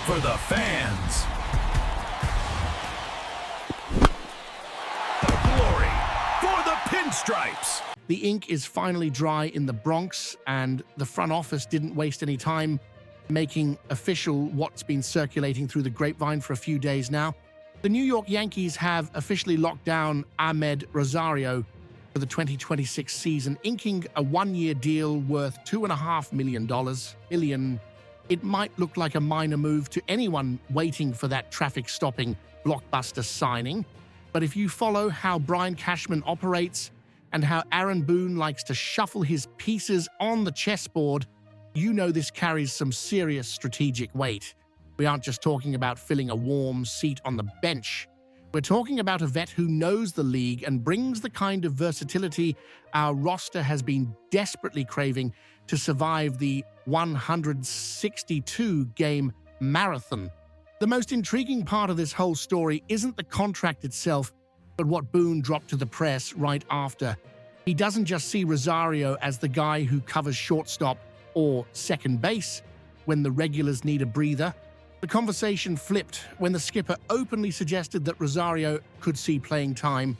for the fans. The glory for the pinstripes. The ink is finally dry in the Bronx, and the front office didn't waste any time making official what's been circulating through the grapevine for a few days now. The New York Yankees have officially locked down Amed Rosario for the 2026 season, inking a one-year deal worth $2.5 million. It might look like a minor move to anyone waiting for that traffic-stopping blockbuster signing, but if you follow how Brian Cashman operates and how Aaron Boone likes to shuffle his pieces on the chessboard, you know this carries some serious strategic weight. We aren't just talking about filling a warm seat on the bench. We're talking about a vet who knows the league and brings the kind of versatility our roster has been desperately craving to survive the 162-game marathon. The most intriguing part of this whole story isn't the contract itself, but what Boone dropped to the press right after. He doesn't just see Rosario as the guy who covers shortstop or second base when the regulars need a breather. The conversation flipped when the skipper openly suggested that Rosario could see playing time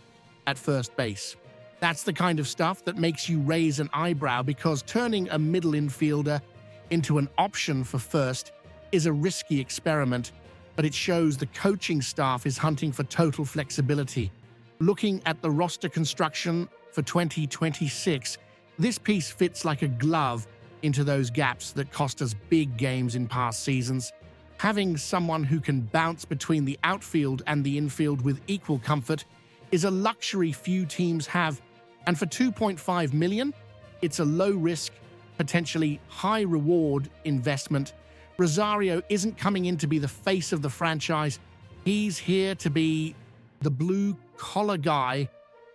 at first base. That's the kind of stuff that makes you raise an eyebrow, because turning a middle infielder into an option for first is a risky experiment, but it shows the coaching staff is hunting for total flexibility. Looking at the roster construction for 2026, this piece fits like a glove into those gaps that cost us big games in past seasons. Having someone who can bounce between the outfield and the infield with equal comfort is a luxury few teams have, and for $2.5 million, it's a low-risk, potentially high-reward investment. Rosario isn't coming in to be the face of the franchise. He's here to be the blue-collar guy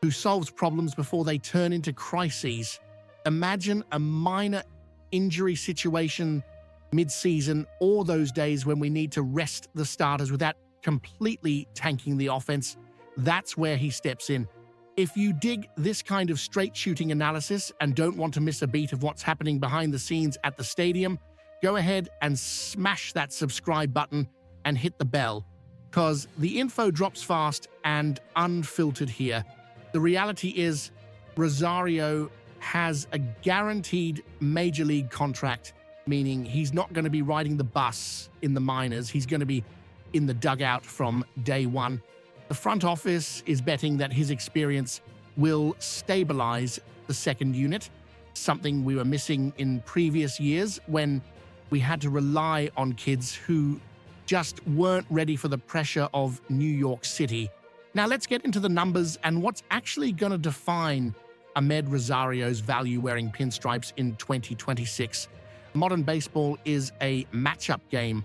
who solves problems before they turn into crises. Imagine a minor injury situation mid-season, or those days when we need to rest the starters without completely tanking the offense. That's where he steps in. If you dig this kind of straight-shooting analysis and don't want to miss a beat of what's happening behind the scenes at the stadium, go ahead and smash that subscribe button and hit the bell, because the info drops fast and unfiltered here. The reality is Rosario has a guaranteed major league contract, meaning he's not going to be riding the bus in the minors. He's going to be in the dugout from day one. The front office is betting that his experience will stabilize the second unit, something we were missing in previous years when we had to rely on kids who just weren't ready for the pressure of New York City. Now let's get into the numbers and what's actually going to define Amed Rosario's value wearing pinstripes in 2026. Modern baseball is a matchup game,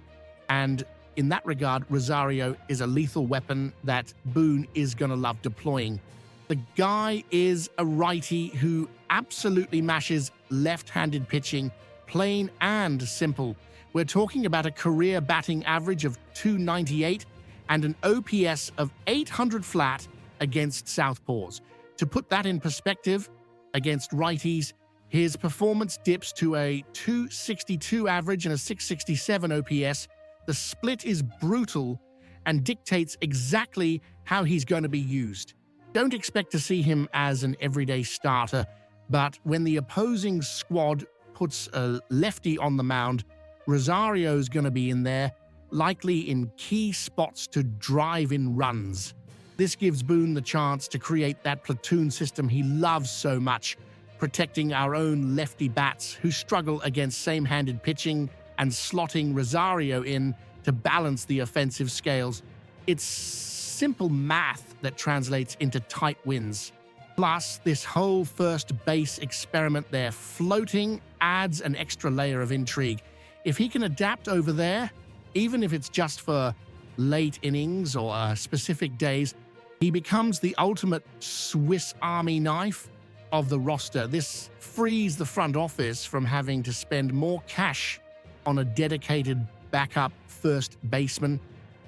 and in that regard, Rosario is a lethal weapon that Boone is going to love deploying. The guy is a righty who absolutely mashes left-handed pitching, plain and simple. We're talking about a career batting average of .298 and an OPS of 800 flat against southpaws. To put that in perspective, against righties, his performance dips to a .262 average and a .667 OPS. The split is brutal and dictates exactly how he's going to be used. Don't expect to see him as an everyday starter, but when the opposing squad puts a lefty on the mound, Rosario's going to be in there, likely in key spots to drive in runs. This gives Boone the chance to create that platoon system he loves so much, protecting our own lefty bats who struggle against same-handed pitching and slotting Rosario in to balance the offensive scales. It's simple math that translates into tight wins. Plus, this whole first base experiment there floating adds an extra layer of intrigue. If he can adapt over there, even if it's just for late innings or specific days, he becomes the ultimate Swiss Army knife of the roster. This frees the front office from having to spend more cash on a dedicated backup first baseman,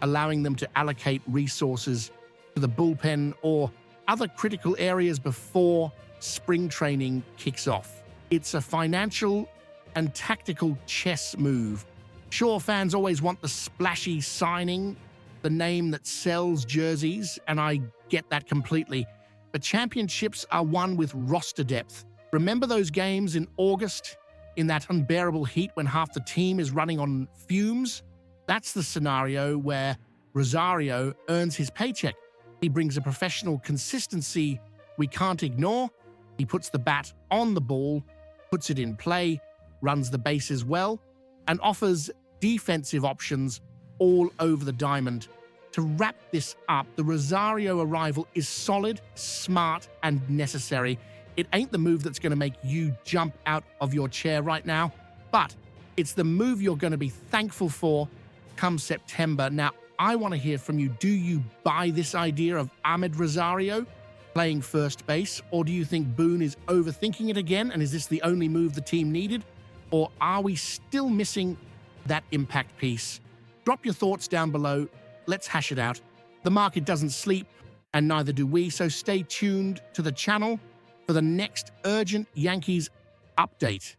allowing them to allocate resources to the bullpen or other critical areas before spring training kicks off. It's a financial and tactical chess move Sure, fans always want the splashy signing, the name that sells jerseys, and I get that completely. But championships are won with roster depth. Remember those games in August, in that unbearable heat when half the team is running on fumes? That's the scenario where Rosario earns his paycheck. He brings a professional consistency we can't ignore. He puts the bat on the ball, puts it in play, runs the bases well, and offers defensive options all over the diamond. To wrap this up, the Rosario arrival is solid, smart, and necessary. It ain't the move that's going to make you jump out of your chair right now, but it's the move you're going to be thankful for come September. Now, I want to hear from you. Do you buy this idea of Amed Rosario playing first base, or do you think Boone is overthinking it again, and is this the only move the team needed? Or are we still missing that impact piece? Drop your thoughts down below. Let's hash it out. The market doesn't sleep, and neither do we, so stay tuned to the channel for the next urgent Yankees update.